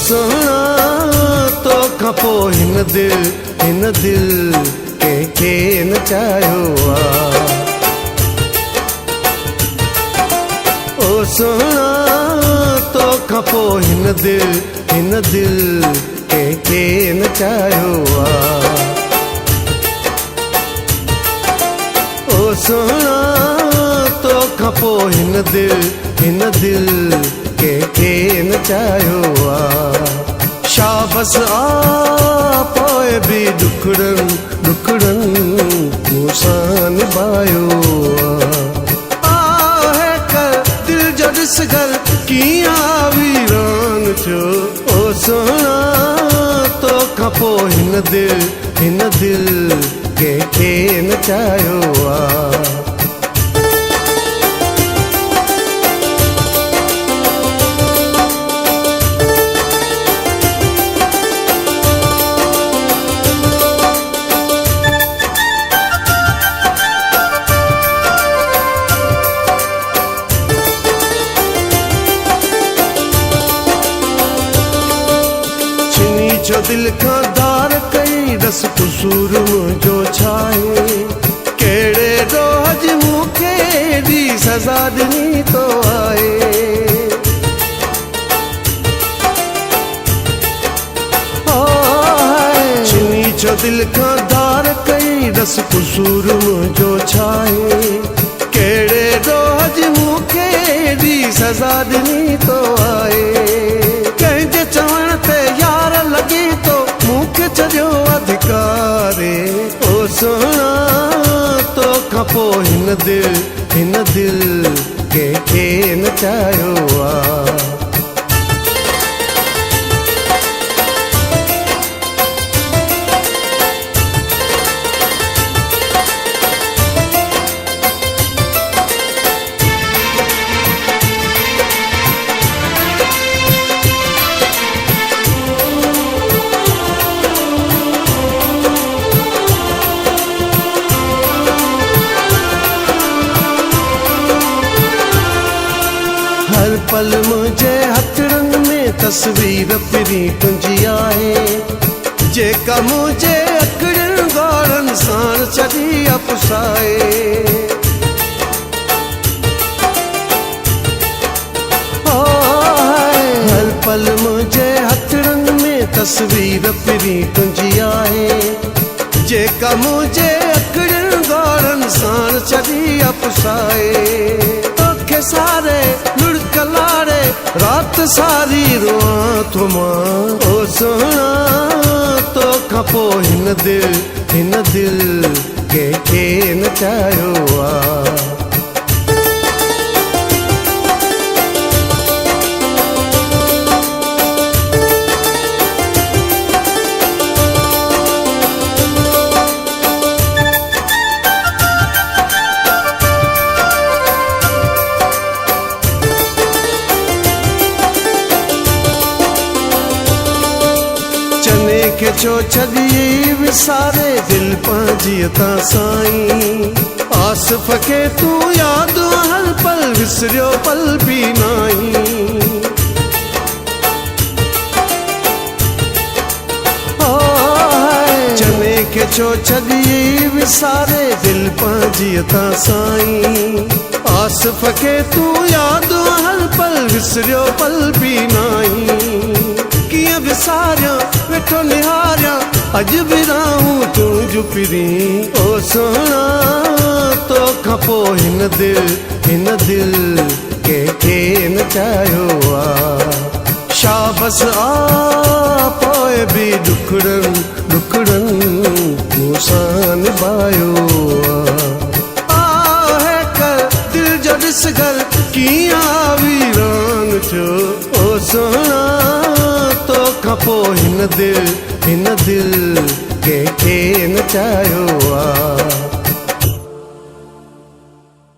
सोना तो खपो हिन दिल के नचायो ओ सोना तो खपो हिन दिल के नचायो ओ सोना तो खपो हिन दिल के नचायो शाबस पोए भी दुखड़न मूसां निभायो आहे कर दिल जो ॾिसगर कीअं वीरान थियो ओ सोना तो खपो हिन दिल के नचायो जो दिल का दार कई दस कसूर मुझो छाए केड़े रोज मुखे दी सजा दिनी तो आए चिनी जो दिल का दार कई दस कसूर मुझो छाए केड़े रोज मुखे दी सजा दिनी तो आए कंहिंजे चवण ते यार लगी तो मूंखे चढ़ियो अधिकारे ओ सोना तो खपो हिन दिल के नचायो हर पल मुझे हथड़न में तस्वीर फिरी तुंहिंजी आहे जेका मुझे अखड़न गाड़न साण छड़ी अपसाए हर पल मुझे हथड़न में तस्वीर फिरी तुंहिंजी आहे जेका मुझे अखड़न गाड़न साण छड़ी अपसाए सारे लुढ़क लारे रात सारी रोआ तुमा ओ सोना तो खपो हिन दिल के नचायो के जो छड़ी विसारे दिल पांजी ता साईं आसिफ के तू याद हर पल विसरियो पल भी नाई चने के जो छड़ी विसारे दिल पांजी ता साईं आसिफ के तू याद हर पल विसरियो पल भी नाई किया विसारिया वेठो निहारिया अज भी रहूं तुझ पिरी ओ सोना तो खपो हिन दिल के नचायो शाबस पोए भी दुखड़न मूसां निभायो आहे कर दिल जो ॾिसगर कीअं वीरान थियो ओ सोना तो खपो हिन दिल के नचायो